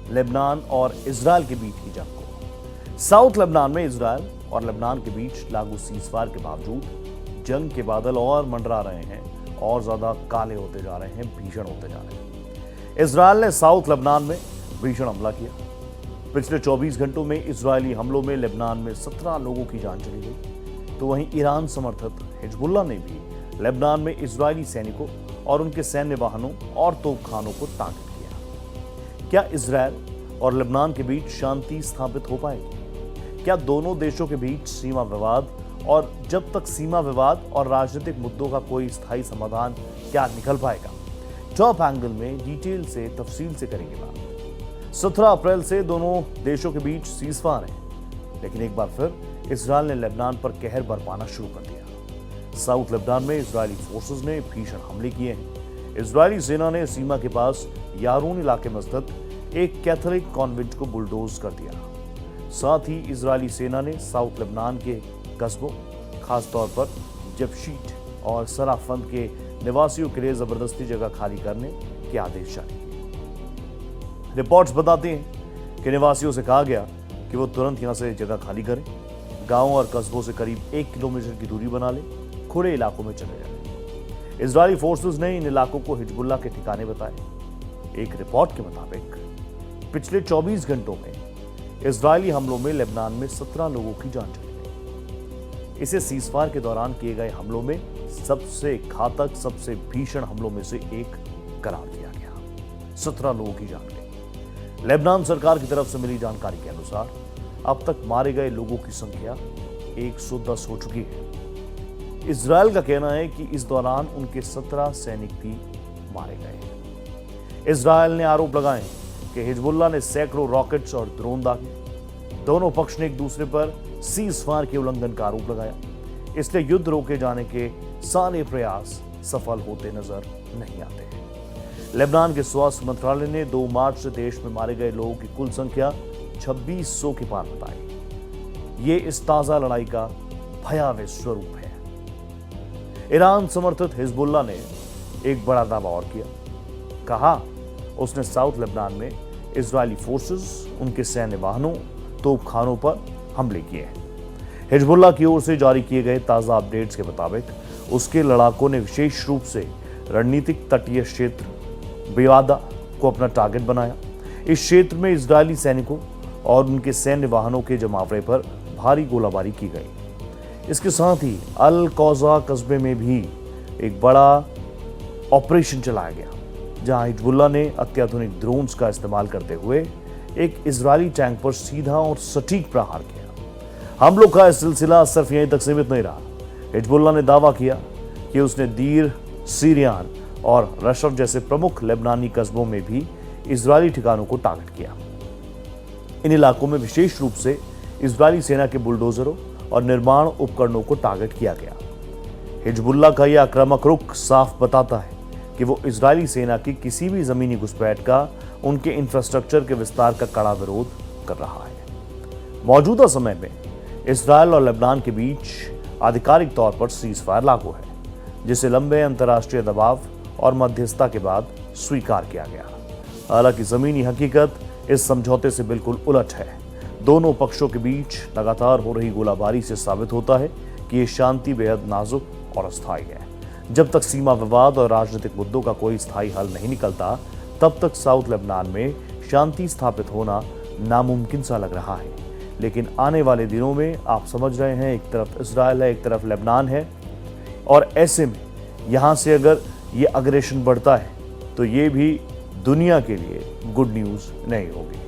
Lebanon और Israel के बीच की जंग को। साउथ लेबनान में इजरायल और लेबनान के बीच लागू सीजफायर के बावजूद जंग के बादल और मंडरा रहे हैं और ज्यादा काले होते जा रहे हैं, भीषण होते जा रहे हैं। इजरायल ने साउथ लेबनान में भीषण हमला किया। पिछले 24 घंटों में इजरायली हमलों में लेबनान में 17 लोगों की जान चली गई, तो वहीं ईरान समर्थित हिजबुल्लाह ने भी लेबनान में इजरायली सैनिकों और उनके सैन्य वाहनों और तोपखानों को टारगेट किया। क्या इजरायल और लेबनान के बीच शांति स्थापित हो पाएगी? क्या दोनों देशों के बीच सीमा विवाद, और जब तक सीमा विवाद और राजनीतिक मुद्दों का कोई स्थायी समाधान क्या निकल पाएगा? टॉप एंगल में डिटेल से तफसील से करेंगे बात। 17 अप्रैल से दोनों देशों के बीच सीजफायर है, लेकिन एक बार फिर इजरायल ने लेबनान पर कहर बरपाना शुरू कर दिया। साउथ लेबनान में इजरायली फोर्सेस ने भीषण हमले किए हैं। इजरायली सेना ने सीमा के पास यारून इलाके में स्थित एक कैथोलिक कॉन्वेंट को बुलडोज कर दिया। साथ ही इजरायली सेना ने साउथ लेबनान के कस्बों, खासतौर पर जबशीट और सराफंद के निवासियों के लिए जबरदस्ती जगह खाली करने के आदेश जारी किए। रिपोर्ट्स बताते हैं कि निवासियों से कहा गया कि वो तुरंत यहां से जगह खाली करें, गांवों और कस्बों से करीब 1 किलोमीटर की दूरी बना लें, खुले इलाकों में चले जाएं। इजरायली फोर्सेस ने इन इलाकों को हिजबुल्लाह के ठिकाने बताए। एक रिपोर्ट के मुताबिक पिछले 24 घंटों में इजरायली हमलों में लेबनान में 17 लोगों की जान चली गई। इसे सीजफायर के दौरान किए गए हमलों में सबसे घातक, सबसे भीषण हमलों में से एक करार दिया गया। 17 लोगों की जान गई। लेबनान सरकार की तरफ से मिली जानकारी के अनुसार अब तक मारे गए लोगों की संख्या 110 हो चुकी है। इजरायल का कहना है कि इस दौरान उनके 17 सैनिक भी मारे गए। इजरायल ने आरोप लगाए कि हिजबुल्लाह ने सैकड़ों रॉकेट्स और ड्रोन दागे। दोनों पक्ष ने एक दूसरे पर सीजफायर के उल्लंघन का आरोप लगाया, इसलिए युद्ध रोके जाने के सारे प्रयास सफल होते नजर नहीं आते हैं। लेबनान के स्वास्थ्य मंत्रालय ने 2 मार्च से देश में मारे गए लोगों की कुल संख्या 2600 के पार बताई। ये इस ताजा लड़ाई का भयावह स्वरूप है। ईरान समर्थित हिजबुल्लाह ने एक बड़ा दावा और किया। कहा उसने साउथ लेबनान में इजरायली फोर्सेस, उनके सैन्य वाहनों, तोपखानों पर हमले किए हैं। हिजबुल्लाह की ओर से जारी किए गए ताजा अपडेट्स के मुताबिक उसके लड़ाकों ने विशेष रूप से रणनीतिक तटीय क्षेत्र बेवादा को अपना टारगेट बनाया। इस क्षेत्र में इजरायली सैनिकों और उनके सैन्य वाहनों के जमावड़े पर भारी गोलाबारी की गई। इसके साथ ही अल कौजा कस्बे में भी एक बड़ा ऑपरेशन चलाया गया, जहां हिजबुल्लाह ने अत्याधुनिक ड्रोन्स का इस्तेमाल करते हुए एक इजरायली टैंक पर सीधा और सटीक प्रहार किया। हमलों का यह सिलसिला सिर्फ यहीं तक सीमित नहीं रहा। हिजबुल्लाह ने दावा किया कि उसने दीर, सीरियान और रशफ जैसे प्रमुख लेबनानी कस्बों में भी इजरायली ठिकानों को टारगेट किया। इन इलाकों में विशेष रूप से इजरायली सेना के बुलडोजरों और निर्माण उपकरणों को टारगेट किया गया। हिजबुल्लाह का यह आक्रामक रुख साफ बताता है कि वो इजरायली सेना की किसी भी जमीनी घुसपैठ का, उनके इंफ्रास्ट्रक्चर के विस्तार का कड़ा विरोध कर रहा है। मौजूदा समय में इजरायल और लेबनान के बीच आधिकारिक तौर पर सीजफायर लागू है, जिसे लंबे अंतर्राष्ट्रीय दबाव और मध्यस्थता के बाद स्वीकार किया गया। हालांकि जमीनी हकीकत इस समझौते से बिल्कुल उलट है। दोनों पक्षों के बीच लगातार हो रही गोलाबारी से साबित होता है कि ये शांति बेहद नाजुक और अस्थायी है। जब तक सीमा विवाद और राजनीतिक मुद्दों का कोई स्थायी हल नहीं निकलता, तब तक साउथ लेबनान में शांति स्थापित होना नामुमकिन सा लग रहा है। लेकिन आने वाले दिनों में आप समझ रहे हैं, एक तरफ इजरायल है, एक तरफ लेबनान है, और ऐसे में यहाँ से अगर ये अग्रेशन बढ़ता है तो ये भी दुनिया के लिए गुड न्यूज़ नहीं होगी।